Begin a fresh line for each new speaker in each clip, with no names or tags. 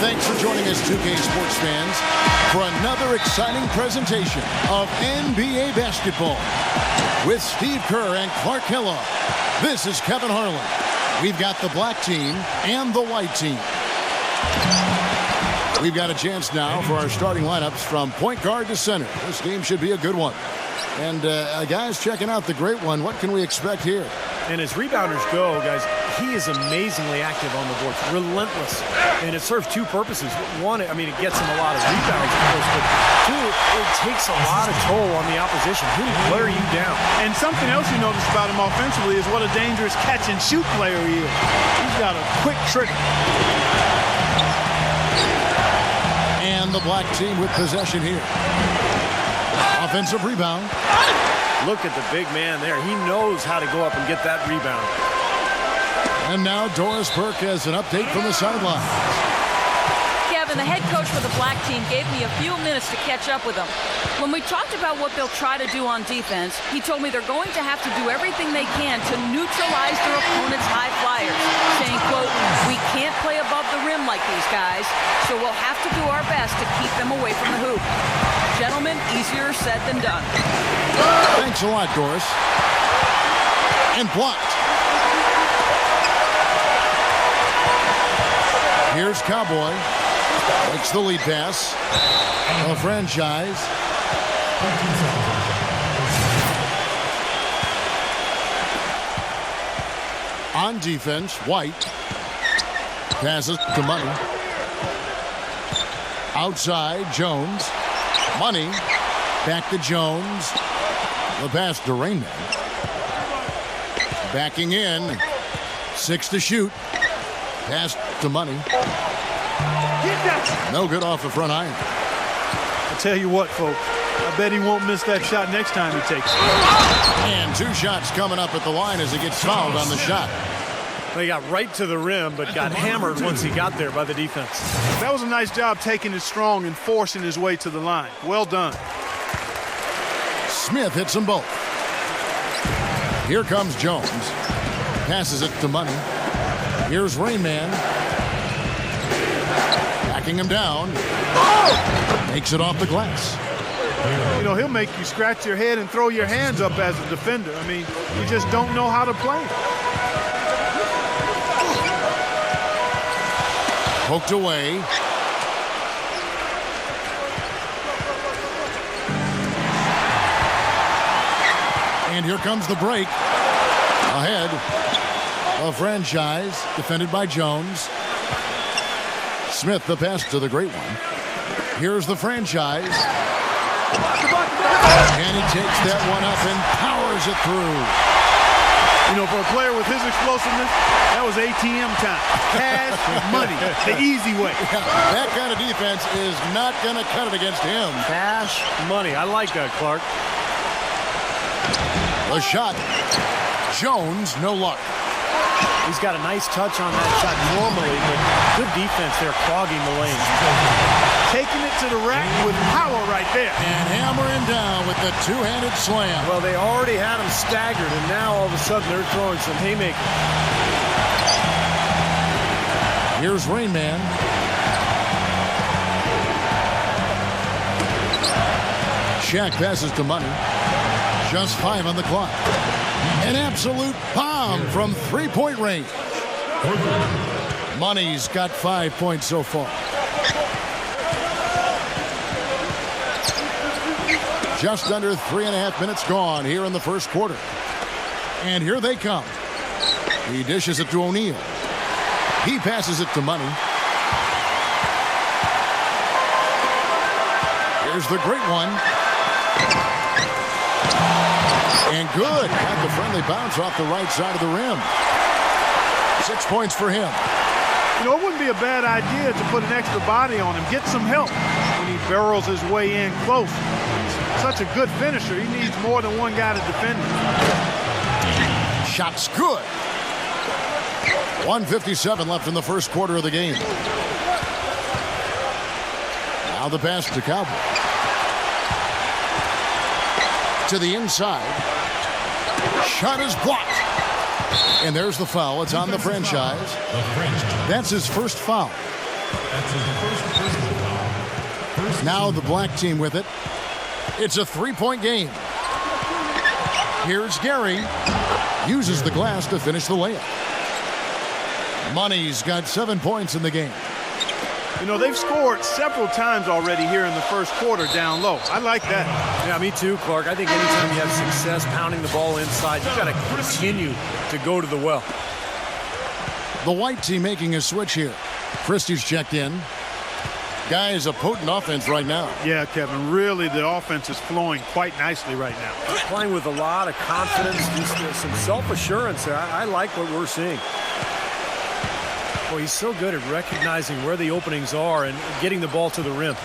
Thanks for joining us, 2K Sports fans, for another exciting presentation of NBA basketball. With Steve Kerr and Clark Kellogg, this is Kevin Harlan. We've got the black team and the white team. We've got a chance now for our starting lineups from point guard to center. This game should be a good one. And guys, checking out the great one, what can we expect here?
And as rebounders go, guys, he is amazingly active on the boards, relentless. And it serves two purposes. One, I mean, it gets him a lot of rebounds, of course, but two, it takes a lot of toll on the opposition. He'll wear you down.
And something else you notice about him offensively is what a dangerous catch-and-shoot player he is. He's got a quick trigger.
And the black team with possession here. Offensive rebound.
Look at the big man there. He knows how to go up and get that rebound.
And now Doris Burke has an update from the sideline.
Kevin, the head coach for the black team gave me a few minutes to catch up with them. When we talked about what they'll try to do on defense, he told me they're going to have to do everything they can to neutralize their opponent's high flyers, saying, quote, "We can't play above the rim like these guys, so we'll have to do our best to keep them away from the hoop." Gentlemen, easier said than done.
Thanks a lot, Doris. And blocked. Here's Cowboy. Makes the lead pass. A franchise. On defense, White. Passes to Money. Outside, Jones. Money. Back to Jones. The pass to Rainman. Backing in. 6 to shoot. Pass to Money. No good off the front iron.
I'll tell you what, folks. I bet he won't miss that shot next time he takes it.
And 2 shots coming up at the line as he gets fouled on the shot.
He got right to the rim, but got hammered once he got there by the defense.
That was a nice job taking it strong and forcing his way to the line. Well done.
Smith hits them both. Here comes Jones. Passes it to Money. Here's Rainman. Backing him down. Makes it off the glass.
You know, he'll make you scratch your head and throw your hands up as a defender. I mean, you just don't know how to play.
Poked away. And here comes the break. Ahead. A franchise defended by Jones. Smith the pass to the great one. Here's the franchise. And he takes that one up and powers it through.
You know, for a player with his explosiveness, that was ATM time. Cash money, the easy way.
That kind of defense is not going to cut it against him.
Cash money. I like that, Clark.
The shot. Jones, no luck.
He's got a nice touch on that shot normally, but good defense there, clogging the lane.
Taking it to the rack with power right there.
And hammering down with the two-handed slam.
Well, they already had him staggered, and now all of a sudden they're throwing some haymakers.
Here's Rainman. Shaq passes to Money. Just 5 on the clock. An absolute bomb from three-point range. Money's got 5 points so far. Just under 3.5 minutes gone here in the first quarter. And here they come. He dishes it to O'Neal. He passes it to Money. Here's the great one. And good. Got the friendly bounce off the right side of the rim. 6 points for him.
You know, it wouldn't be a bad idea to put an extra body on him. Get some help when he barrels his way in close. He's such a good finisher. He needs more than one guy to defend him.
Shot's good. 1:57 left in the first quarter of the game. Now the pass to Cowboy. To the inside. Shot is blocked. And there's the foul. It's on the franchise. That's his first foul. Now the black team with it. It's a three-point game. Here's Gary. Uses the glass to finish the layup. Money's got 7 points in the game.
You know, they've scored several times already here in the first quarter down low. I like that.
Yeah, me too, Clark. I think anytime you have success pounding the ball inside, you've got to continue to go to the well.
The white team making a switch here. Christie's checked in. Guy is a potent offense right now.
Yeah, Kevin, really the offense is flowing quite nicely right now.
Playing with a lot of confidence, just some self-assurance there. I like what we're seeing. Boy, he's so good at recognizing where the openings are and getting the ball to the rim.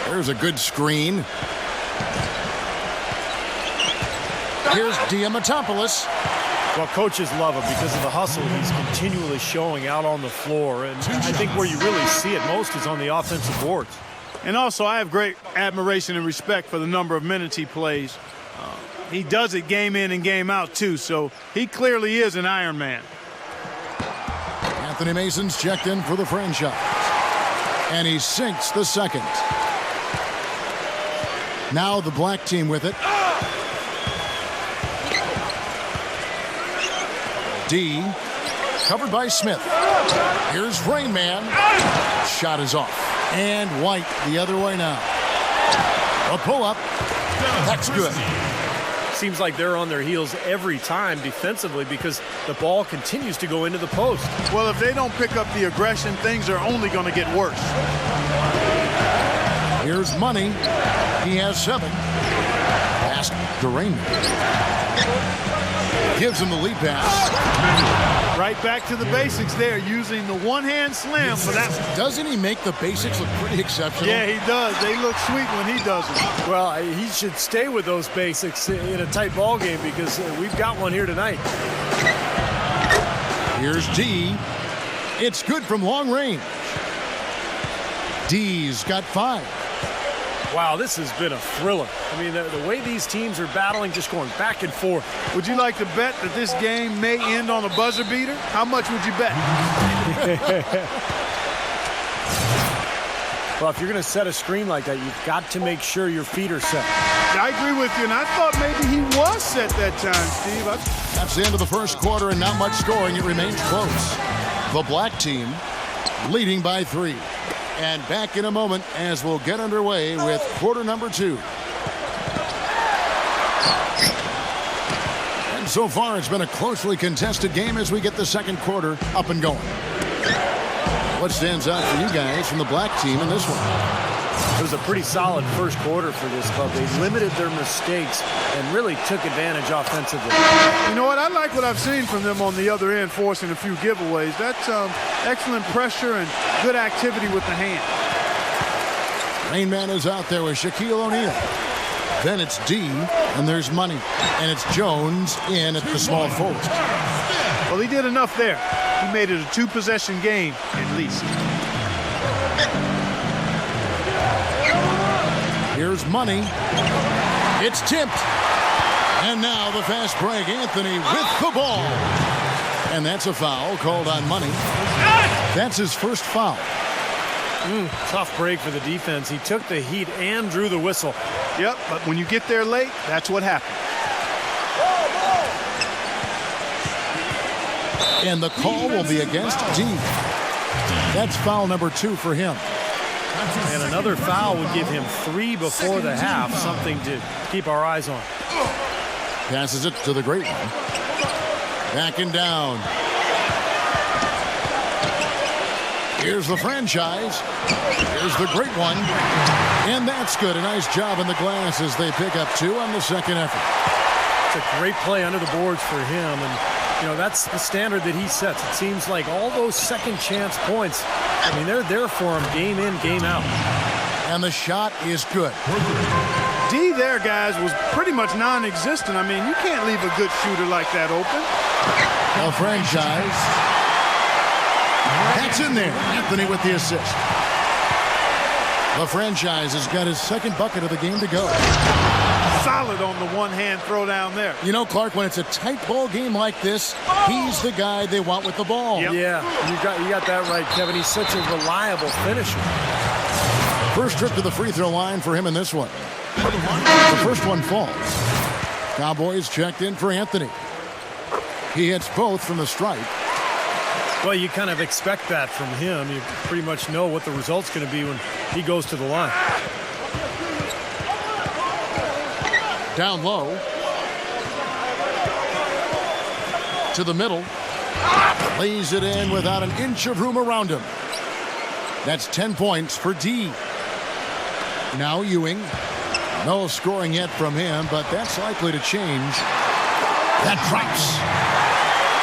There's a good screen. Here's Diamatopoulos.
Well, coaches love him because of the hustle he's continually showing out on the floor. And I think where you really see it most is on the offensive boards.
And also, I have great admiration and respect for the number of minutes he plays. He does it game in and game out, too, so he clearly is an Iron Man.
Anthony Mason's checked in for the franchise. And he sinks the second. Now the black team with it. D, covered by Smith. Here's Rain Man. Shot is off. And White the other way now. A pull-up. That's good.
Seems like they're on their heels every time defensively because the ball continues to go into the post.
Well, if they don't pick up the aggression, things are only going to get worse.
Here's Money. He has 7. Pass to Rain Man. Gives him the lead pass.
Right back to the basics there, using the one-hand slam for that.
Doesn't he make the basics look pretty exceptional?
Yeah, he does. They look sweet when he does it.
Well, he should stay with those basics in a tight ball game because we've got one here tonight.
Here's D. It's good from long range. D's got 5.
Wow, this has been a thriller. I mean, the way these teams are battling, just going back and forth.
Would you like to bet that this game may end on a buzzer beater? How much would you bet?
Well, if you're going to set a screen like that, you've got to make sure your feet are set.
I agree with you, and I thought maybe he was set that time, Steve.
That's the end of the first quarter, and not much scoring. It remains close. The black team leading by 3. And back in a moment as we'll get underway with quarter number 2. And so far, it's been a closely contested game as we get the second quarter up and going. What stands out for you guys from the black team in this one?
It was a pretty solid first quarter for this club. They limited their mistakes and really took advantage offensively.
You know what? I like what I've seen from them on the other end, forcing a few giveaways. That's excellent pressure and good activity with the hand.
Rain Man is out there with Shaquille O'Neal. Then it's D, and there's Money. And it's Jones in at the small forward.
Well, he did enough there. He made it a 2-possession game at least.
Here's Money. It's tipped. And now the fast break. Anthony with the ball. And that's a foul called on Money. That's his first foul.
Tough break for the defense. He took the heat and drew the whistle.
Yep, but when you get there late, that's what happens.
And the call will be against D. That's foul number 2 for him.
And another foul would give him 3 before the half, something to keep our eyes on.
Passes it to the great one. Backing down. Here's the franchise. Here's the great one. And that's good. A nice job in the glass as they pick up 2 on the second effort.
It's a great play under the boards for him. And, you know, that's the standard that he sets. It seems like all those second chance points, I mean, they're there for him game in, game out.
And the shot is good.
D there, guys, was pretty much non-existent. I mean, you can't leave a good shooter like that open.
A franchise. That's in there. Anthony with the assist. The franchise has got his second bucket of the game to go.
solid on the one-hand throw down there.
You know, Clark, when it's a tight ball game like this, he's the guy they want with the ball.
Yep. Yeah, you got that right, Kevin. He's such a reliable finisher.
First trip to the free throw line for him in this one. The first one falls. Cowboys checked in for Anthony. He hits both from the stripe.
Well, you kind of expect that from him. You pretty much know what the result's going to be when he goes to the line.
Down low. To the middle. Lays it in without an inch of room around him. That's 10 points for D. Now Ewing. No scoring yet from him, but that's likely to change. That drops.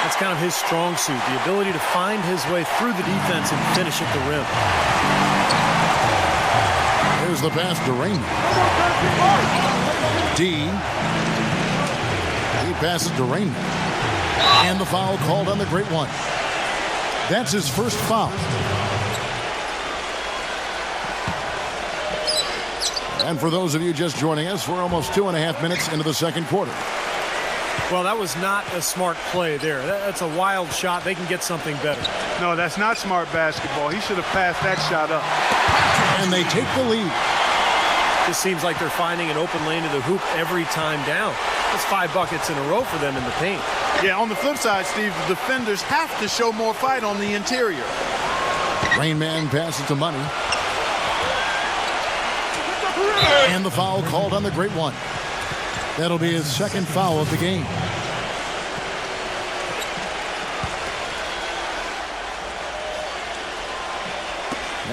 That's kind of his strong suit, the ability to find his way through the defense and finish at the rim.
Here's the pass to Raymond. D. He passes to Raymond. And the foul called on the great one. That's his first foul. And for those of you just joining us, we're almost 2.5 minutes into the second quarter.
Well, that was not a smart play there. That's a wild shot. They can get something better.
No, that's not smart basketball. He should have passed that shot up.
And they take the lead.
Just seems like they're finding an open lane to the hoop every time down. That's 5 buckets in a row for them in the paint.
Yeah, on the flip side, Steve, the defenders have to show more fight on the interior.
Rain Man passes to Money. And the foul called on the great one. That'll be his second foul of the game.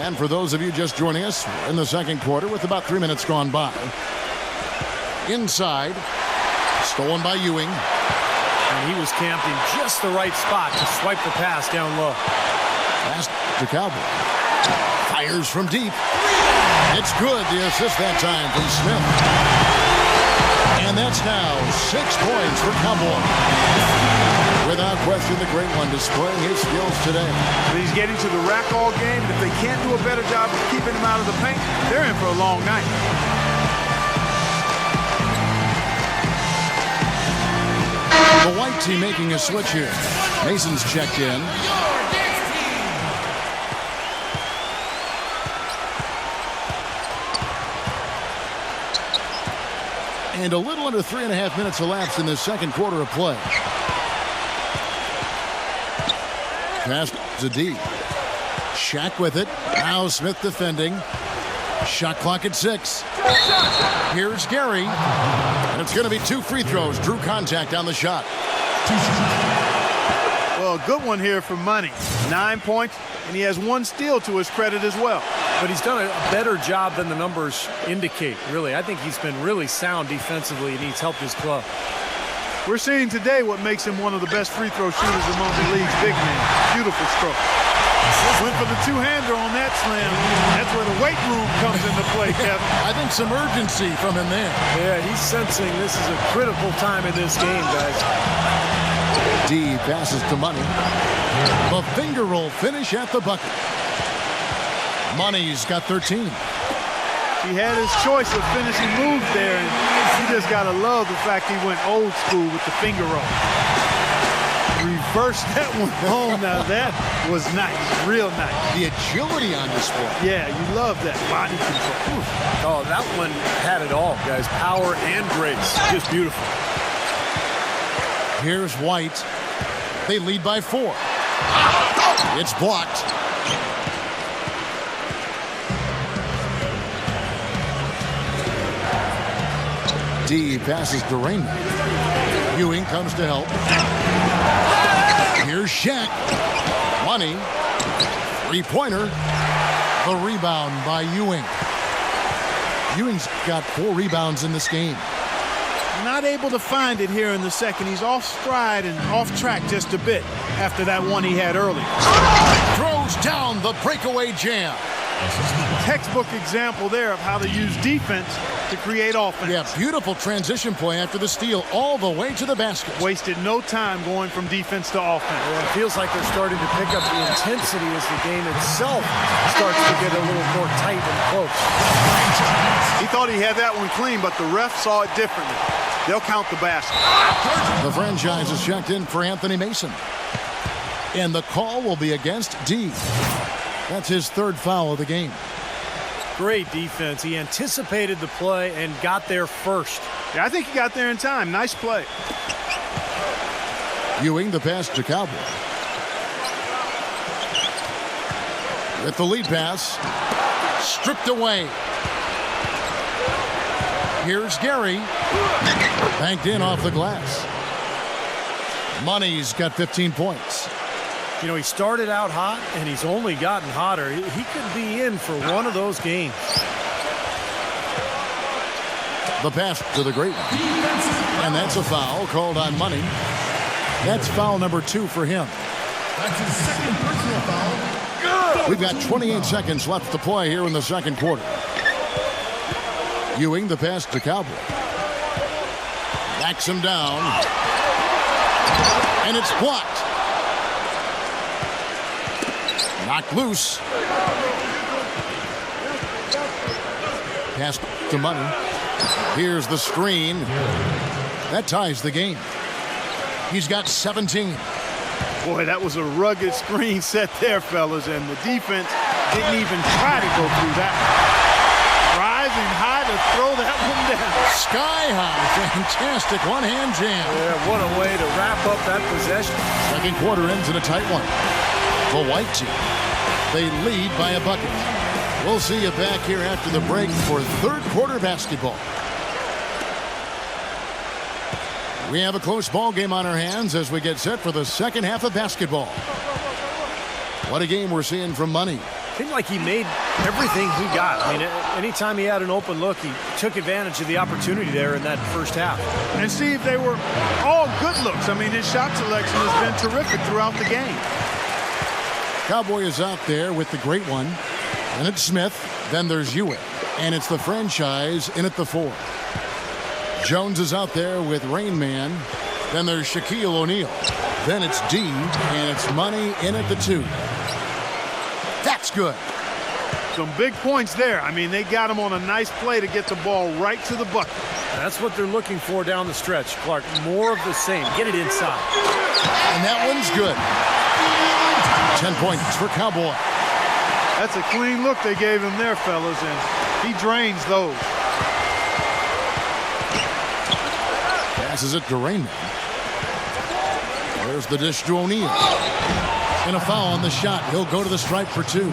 And for those of you just joining us, we're in the second quarter with about 3 minutes gone by. Inside, stolen by Ewing.
And he was camped in just the right spot to swipe the pass down low.
Pass to Cowboy. Fires from deep. It's good. The assist that time from Smith. And that's now 6 points for Cowboy. Without question, the great one displaying his skills today.
He's getting to the rack all game. If they can't do a better job of keeping him out of the paint, they're in for a long night.
The white team making a switch here. Mason's checked in. And a little under 3.5 minutes elapsed in this second quarter of play. Pass to D. Shaq with it. Now Smith defending. Shot clock at 6. Here's Gary. And it's going to be 2 free throws. Drew contact on the shot.
Well, a good one here for Money. 9 points, and he has 1 steal to his credit as well.
But he's done a better job than the numbers indicate, really. I think he's been really sound defensively, and he's helped his club.
We're seeing today what makes him one of the best free throw shooters among the league's big men. Beautiful stroke. Went for the two-hander on that slam. That's where the weight room comes into play, Kevin.
I think some urgency from him there.
Yeah, he's sensing this is a critical time in this game, guys.
D passes to Money. The finger roll finish at the bucket. Money's got 13.
He had his choice of finishing moves there, and you just got to love the fact he went old school with the finger roll. Reversed that one home. Now that was nice, real nice.
The agility on display.
Yeah, you love that body control.
Oh, that one had it all, guys. Power and grace. Just beautiful.
Here's White. They lead by 4. It's blocked. D passes to Raymond. Ewing comes to help. Here's Shaq. Money. 3-pointer. The rebound by Ewing. Ewing's got 4 rebounds in this game.
Not able to find it here in the second. He's off stride and off track just a bit after that one he had earlier.
Throws down the breakaway jam.
Textbook example there of how to use defense to create offense.
Yeah, beautiful transition play after the steal all the way to the basket.
Wasted no time going from defense to offense.
Well, it feels like they're starting to pick up the intensity as the game itself starts to get a little more tight and close.
He thought he had that one clean, but the ref saw it differently. They'll count the basket.
The franchise is checked in for Anthony Mason. And the call will be against D. That's his third foul of the game.
Great defense. He anticipated the play and got there first.
Yeah, I think he got there in time. Nice play.
Ewing the pass to Cowboy. With the lead pass. Stripped away. Here's Gary. Banked in off the glass. Money's got 15 points.
You know, he started out hot, and he's only gotten hotter. He could be in for one of those games.
The pass to the great one. And that's a foul called on Money. That's foul number 2 for him.
That's his second personal foul.
We've got 28 seconds left to play here in the second quarter. Ewing the pass to Cowboy. Backs him down. And it's blocked. Knocked loose. Pass to Money. Here's the screen. That ties the game. He's got 17.
Boy, that was a rugged screen set there, fellas, and the defense didn't even try to go through that. Rising high to throw that one down.
Sky high. Fantastic one-hand jam.
Yeah, what a way to wrap up that possession.
Second quarter ends in a tight one. The white team, they lead by a bucket. We'll see you back here after the break for third quarter basketball. We have a close ball game on our hands as we get set for the second half of basketball. What a game we're seeing from Money.
Seemed like he made everything he got. I mean, anytime he had an open look, he took advantage of the opportunity there in that first half.
And Steve, they were all good looks. I mean, his shot selection has been terrific throughout the game.
Cowboy is out there with the great one. And it's Smith. Then there's Ewing. And it's the franchise in at the 4. Jones is out there with Rain Man. Then there's Shaquille O'Neal. Then it's D. And it's Money in at the 2. That's good.
Some big points there. I mean, they got him on a nice play to get the ball right to the bucket.
That's what they're looking for down the stretch, Clark. More of the same. Get it inside.
And that one's good. 10 points for Cowboy.
That's a clean look they gave him there, fellas, and he drains those.
Passes it to Rainman. There's the dish to O'Neal. And a foul on the shot. He'll go to the stripe for 2.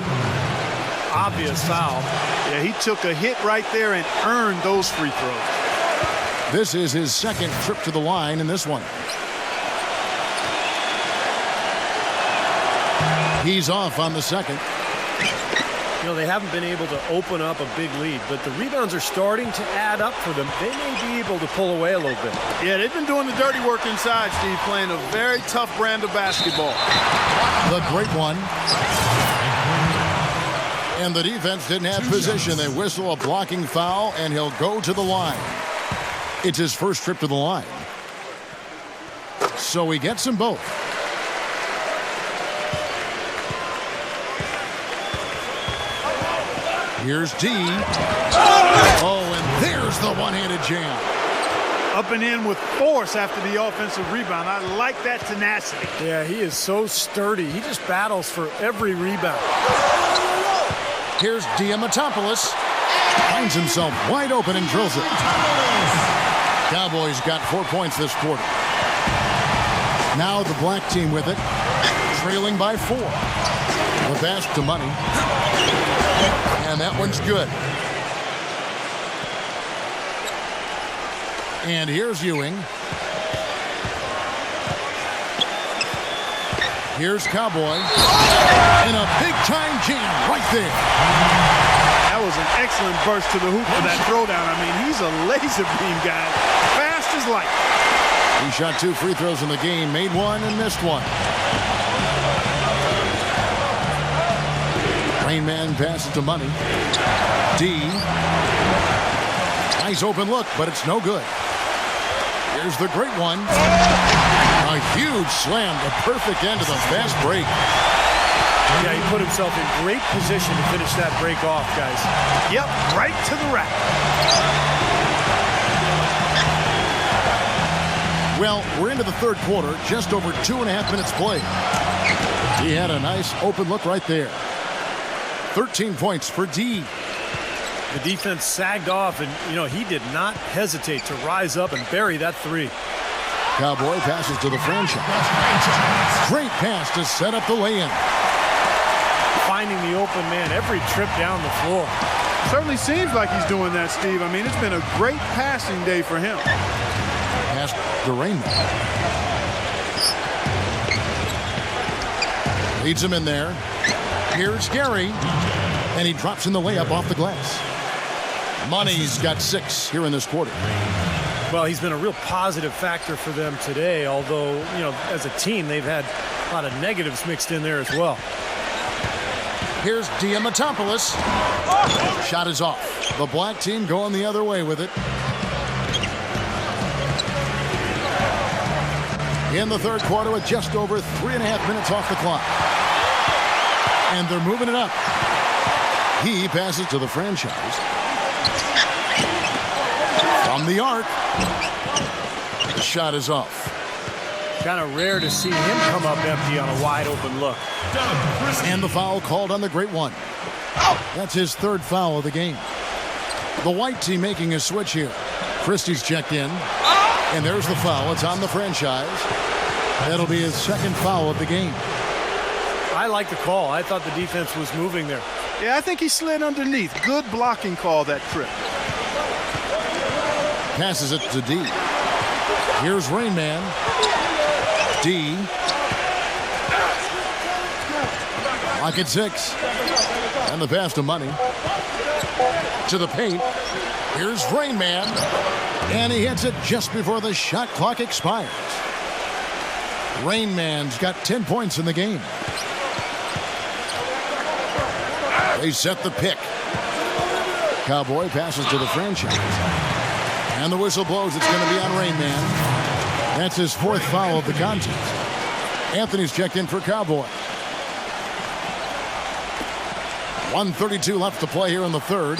Obvious foul.
Yeah, he took a hit right there and earned those free throws.
This is his second trip to the line in this one. He's off on the second.
You know, they haven't been able to open up a big lead, but the rebounds are starting to add up for them. They may be able to pull away a little bit.
Yeah, they've been doing the dirty work inside, Steve, playing a very tough brand of basketball.
The great one. And the defense didn't have position. They whistle a blocking foul, and he'll go to the line. It's his first trip to the line. So he gets them both. Here's D. Oh, and there's the one-handed jam.
Up and in with force after the offensive rebound. I like that tenacity.
Yeah, he is so sturdy. He just battles for every rebound.
Here's Diamatopoulos. Finds himself wide open and drills it. Cowboys got 4 points this quarter. Now the black team with it, trailing by 4. The pass to Money. And that one's good. And here's Ewing. Here's Cowboy. And a big-time jam right there.
That was an excellent burst to the hoop for that throwdown. I mean, he's a laser beam guy. Fast as light.
He shot 2 free throws in the game, made 1 and missed 1. Rain Man passes to Money. D. Nice open look, but it's no good. Here's the great one. A huge slam, the perfect end of the fast break.
Yeah, he put himself in great position to finish that break off, guys.
Yep, right to the rack.
Well, we're into the third quarter, just over 2.5 minutes played. He had a nice open look right there. 13 points for D.
The defense sagged off, and, he did not hesitate to rise up and bury that three.
Cowboy passes to the franchise. Great pass to set up the lay-in.
Finding the open man every trip down the floor.
Certainly seems like he's doing that, Steve. I mean, it's been a great passing day for him.
Pass to Raymond. Leads him in there. Here's Gary. And he drops in the layup off the glass. Money's got 6 here in this quarter.
Well, he's been a real positive factor for them today, although, as a team, they've had a lot of negatives mixed in there as well.
Here's Diamatopoulos. Shot is off. The black team going the other way with it. In the third quarter with just over 3.5 minutes off the clock. And they're moving it up. He passes to the franchise. From the arc. The shot is off.
Kind of rare to see him come up empty on a wide open look.
And the foul called on the great one. That's his 3rd foul of the game. The white team making a switch here. Christie's checked in. And there's the foul. It's on the franchise. That'll be his 2nd foul of the game.
I like the call. I thought the defense was moving there.
Yeah, I think he slid underneath. Good blocking call that trip.
Passes it to D. Here's Rain Man. D. Lock at 6. And the pass to Money. To the paint. Here's Rain Man. And he hits it just before the shot clock expires. Rain Man's got 10 points in the game. They set the pick. Cowboy passes to the franchise. And the whistle blows. It's going to be on Rain Man. That's his 4th foul of the contest. Anthony's checked in for Cowboy. 1:32 left to play here in the third.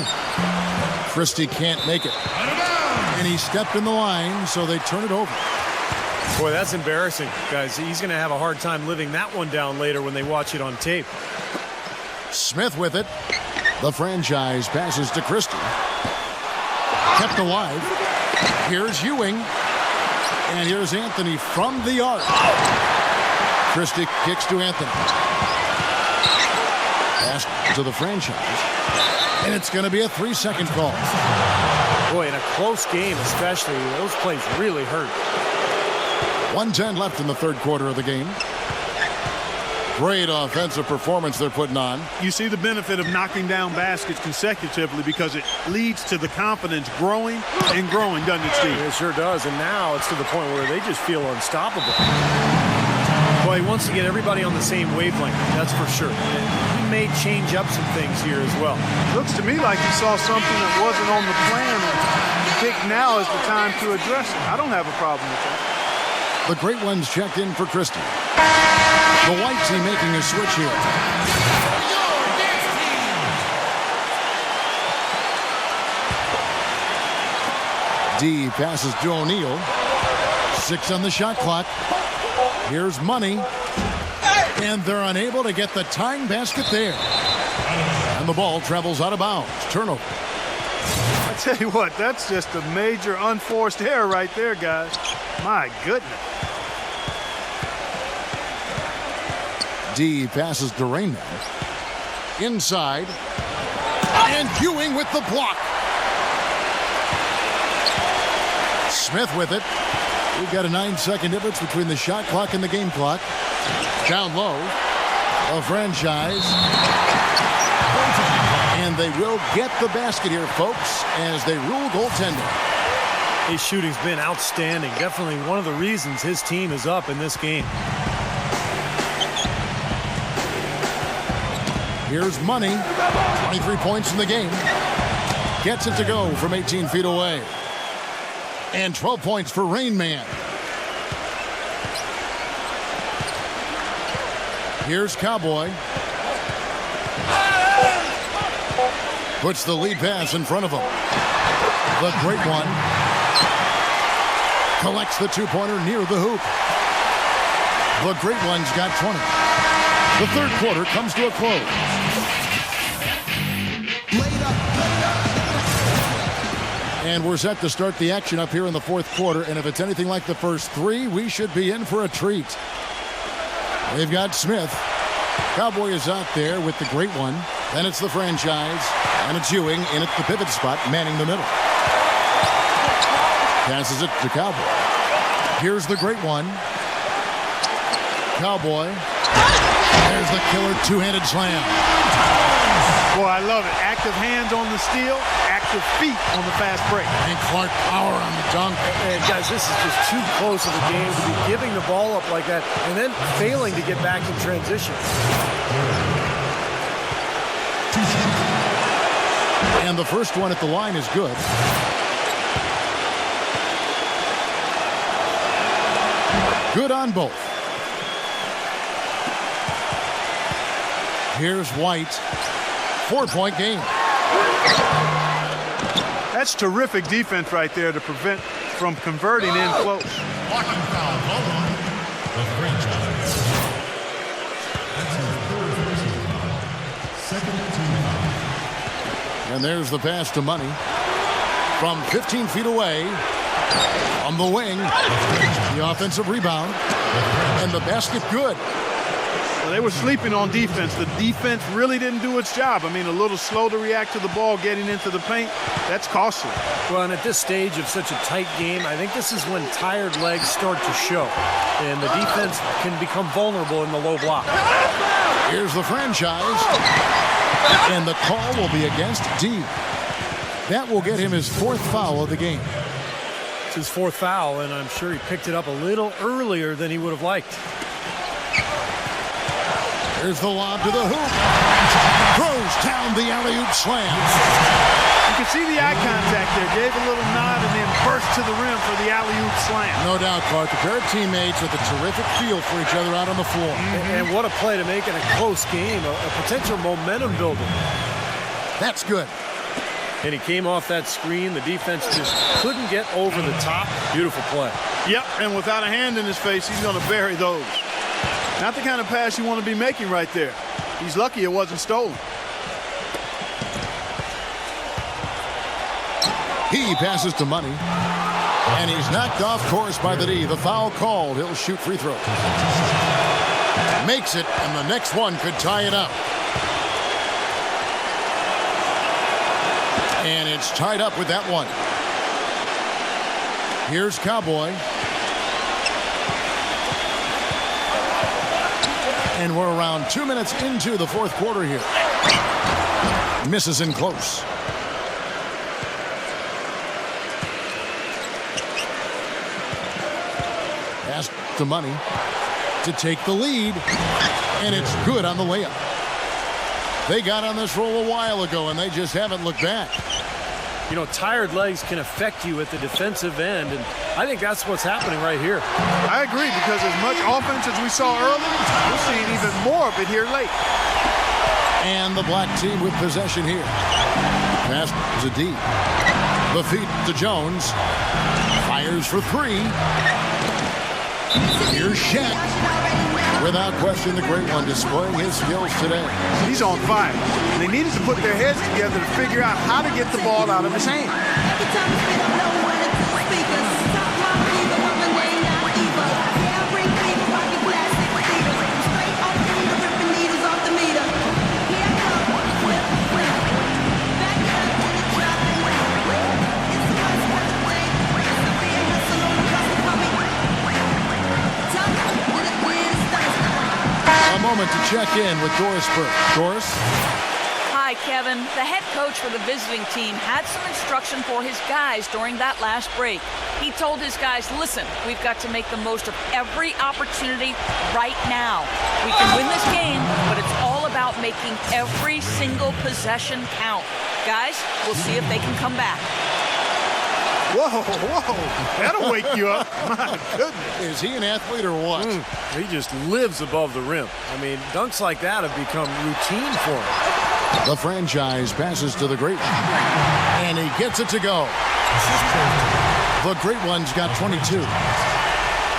Christie can't make it. And he stepped in the line, so they turn it over.
Boy, that's embarrassing, guys. He's going to have a hard time living that one down later when they watch it on tape.
Smith with it. The franchise passes to Christie. Kept alive. Here's Ewing. And here's Anthony from the arc. Christie kicks to Anthony. Pass to the franchise. And it's going to be a 3-second call.
Boy, in a close game especially, those plays really hurt.
1:10 left in the third quarter of the game. Great offensive performance they're putting on.
You see the benefit of knocking down baskets consecutively because it leads to the confidence growing and growing, doesn't it, Steve?
It sure does, and now it's to the point where they just feel unstoppable. Boy, he wants to get everybody on the same wavelength, that's for sure. And he may change up some things here as well.
Looks to me like he saw something that wasn't on the plan and picked now is the time to address it. I don't have a problem with that.
The great ones checked in for Christie. The white team making a switch here. D passes to O'Neal. 6 on the shot clock. Here's Money. And they're unable to get the tying basket there. And the ball travels out of bounds. Turnover.
I tell you what, that's just a major unforced error right there, guys. My goodness.
D passes to Raymond. Inside. And Ewing with the block. Smith with it. We've got a 9-second difference between the shot clock and the game clock. Down low. A franchise. And they will get the basket here, folks, as they rule goaltending.
His shooting's been outstanding. Definitely one of the reasons his team is up in this game.
Here's Money. 23 points in the game. Gets it to go from 18 feet away. And 12 points for Rain Man. Here's Cowboy. Puts the lead pass in front of him. The great one. Collects the two-pointer near the hoop. The great one's got 20. The third quarter comes to a close. And we're set to start the action up here in the fourth quarter. And if it's anything like the first three, we should be in for a treat. They've got Smith. Cowboy is out there with the great one. Then it's the franchise. And it's Ewing in at the pivot spot, manning the middle. Passes it to Cowboy. Here's the great one. Cowboy. There's the killer two-handed slam.
Boy, I love it. Active hands on the steal, active feet on the fast break.
And Clark power on the dunk.
And guys, this is just too close of a game to be giving the ball up like that and then failing to get back in transition.
And the first one at the line is good. Good on both. Here's White. 4-point game.
That's terrific defense right there to prevent from converting in close.
Blocking foul, ball on the franchise. That's his third personal foul. Second team foul.
And there's the pass to Money. From 15 feet away. On the wing. The offensive rebound. And the basket good.
Well, they were sleeping on defense. The defense really didn't do its job. I mean, a little slow to react to the ball getting into the paint. That's costly.
Well, and at this stage of such a tight game, I think this is when tired legs start to show. And the defense can become vulnerable in the low block.
Here's the franchise. And the call will be against D. That will get him his fourth foul of the game.
It's his fourth foul, and I'm sure he picked it up a little earlier than he would have liked.
Here's the lob to the hoop. Throws down the alley-oop slam.
You can see the eye contact there. Gave a little nod and then burst to the rim for the alley-oop slam.
No doubt, Clark. A pair of teammates with a terrific feel for each other out on the floor.
And what a play to make in a close game, a potential momentum builder.
That's good.
And he came off that screen. The defense just couldn't get over the top. Beautiful play.
Yep, and without a hand in his face, he's going to bury those. Not the kind of pass you want to be making right there. He's lucky it wasn't stolen.
He passes to Money. And he's knocked off course by the D. The foul called. He'll shoot free throws. Makes it, and the next one could tie it up. And it's tied up with that one. Here's Cowboy. And we're around 2 minutes into the fourth quarter here. Misses in close. Pass to Money to take the lead. And it's good on the layup. They got on this roll a while ago, and they just haven't looked back.
You know, tired legs can affect you at the defensive end, and I think that's what's happening right here.
I agree, because as much offense as we saw early, we're seeing even more of it here late.
And the black team with possession here. Pass to D. The feed to Jones. Fires for three. Here's Shaq. Without question, the great one displaying his skills today.
He's on fire. They needed to put their heads together to figure out how to get the ball out of his hand.
A moment to check in with Doris Burke. Doris?
Hi, Kevin. The head coach for the visiting team had some instruction for his guys during that last break. He told his guys, listen, we've got to make the most of every opportunity right now. We can win this game, but it's all about making every single possession count. Guys, we'll see if they can come back.
Whoa, that'll wake you up. My goodness.
Is he an athlete or what?
He just lives above the rim. I mean, dunks like that have become routine for him.
The franchise passes to the Great One. And he gets it to go. The Great One's got 22.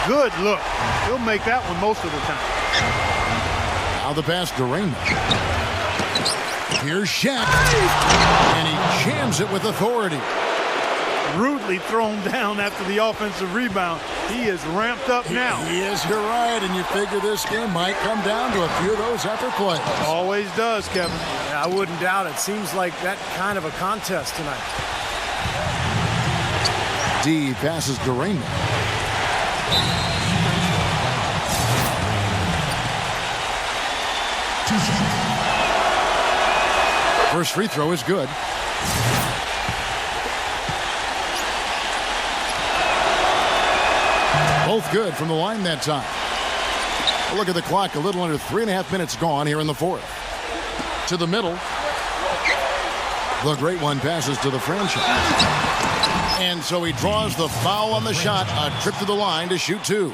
Good look. He'll make that one most of the time.
Now the pass to Raymond. Here's Shaq. And he jams it with authority.
Rudely thrown down after the offensive rebound. He is ramped up now.
He is, you're right, and you figure this game might come down to a few of those effort plays.
Always does, Kevin.
Yeah, I wouldn't doubt it. Seems like that kind of a contest tonight.
D passes to Raymond. First free throw is good. Both good from the line that time. Look at the clock, a little under 3.5 minutes gone here in the fourth. To the middle. The Great One passes to the franchise. And so he draws the foul on the shot, a trip to the line to shoot two.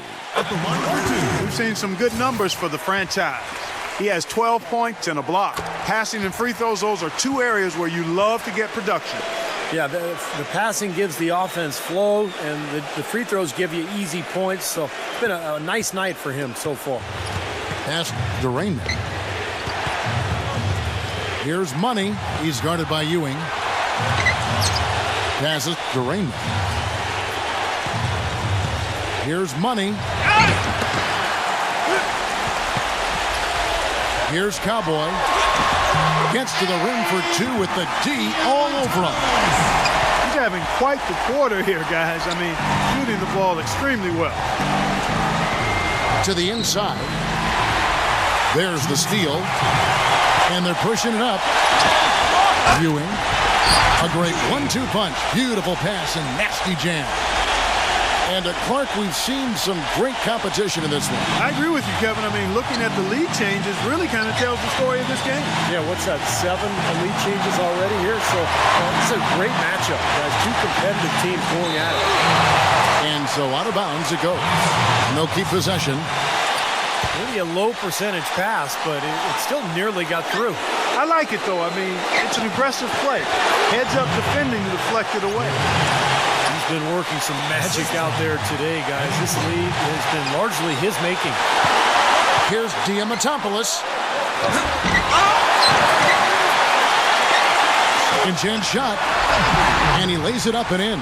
We've seen some good numbers for the franchise. He has 12 points and a block. Passing and free throws, those are two areas where you love to get production.
Yeah, the passing gives the offense flow, and the free throws give you easy points. So it's been a nice night for him so far.
Pass to Raymond. Here's Money. He's guarded by Ewing. Passes to Raymond. Here's Money. Here's Cowboy. Gets to the rim for two with the D all over him.
He's having quite the quarter here, guys. I mean, shooting the ball extremely well.
To the inside. There's the steal. And they're pushing it up. Ewing. A great 1-2 punch. Beautiful pass and nasty jam. And Clark, we've seen some great competition in this one.
I agree with you, Kevin. I mean, looking at the lead changes really kind of tells the story of this game.
Yeah, what's that, 7 lead changes already here? So this is a great matchup, guys. Two competitive teams going at it.
And so out of bounds it goes. And they'll keep possession.
Maybe a low percentage pass, but it still nearly got through.
I like it, though. I mean, it's an aggressive play. Heads up defending to deflect it away.
He's been working some magic out there today, guys. This lead has been largely his making.
Here's Diamatopoulos. Second chance shot. And he lays it up and in.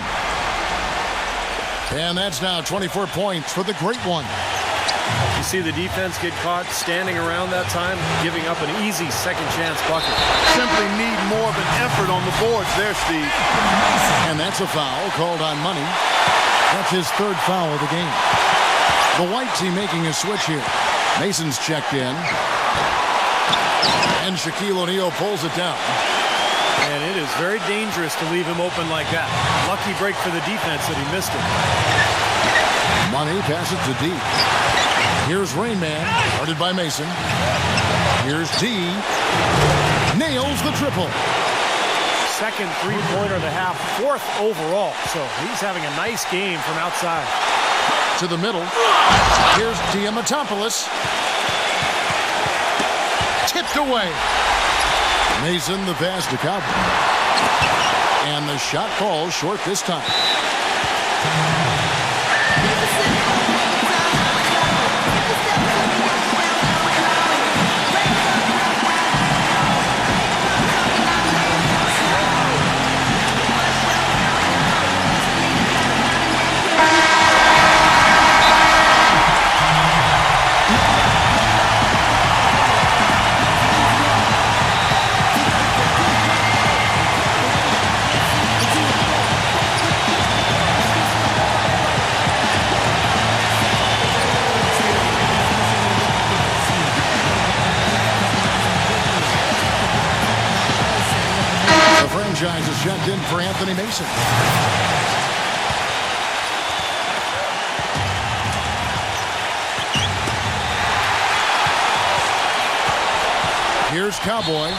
And that's now 24 points for the Great One.
You see the defense get caught standing around that time, giving up an easy second chance bucket.
Simply need more of an effort on the boards there, Steve.
And that's a foul called on Money. That's his third foul of the game. The White team making a switch here. Mason's checked in. And Shaquille O'Neal pulls it down.
And it is very dangerous to leave him open like that. Lucky break for the defense that he missed it.
Money passes to D. Here's Rain Man, guarded by Mason. Here's D. Nails the triple.
Second three-pointer of the half, fourth overall. So he's having a nice game from outside.
To the middle. Here's Diamatopoulos. Tipped away. Mason the pass to Cowboy. And the shot falls short this time. Franchise is checked in for Anthony Mason. Here's Cowboy.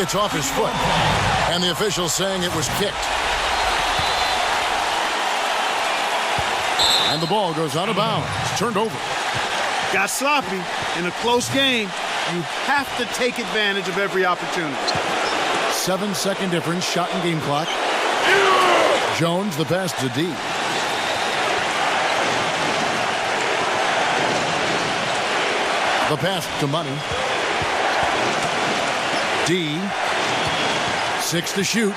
It's off his foot. And the officials saying it was kicked. And the ball goes out of bounds. It's turned over.
Got sloppy in a close game. You have to take advantage of every opportunity.
7-second difference, shot and game clock. Jones, the pass to D. The pass to Money. D. 6 to shoot.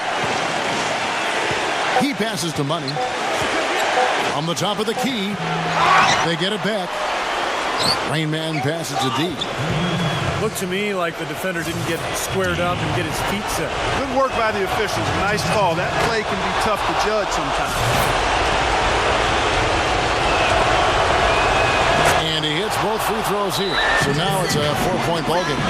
He passes to Money. On the top of the key. They get it back. Rain Man passes to D.
Looked to me like the defender didn't get squared up and get his feet set.
Good work by the officials. Nice call. That play can be tough to judge sometimes.
And he hits both free throws here. So now it's a 4-point ball game.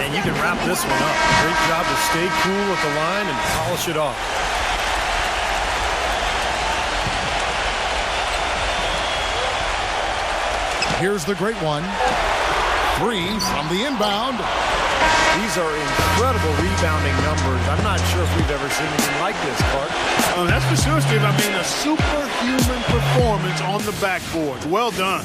And you can wrap this one up. Great job to stay cool at the line and polish it off.
Here's the great one. 3 from the inbound.
These are incredible rebounding numbers. I'm not sure if we've ever seen anything like this, Clark.
That's for sure, Steve. I mean, a superhuman performance on the backboard. Well done.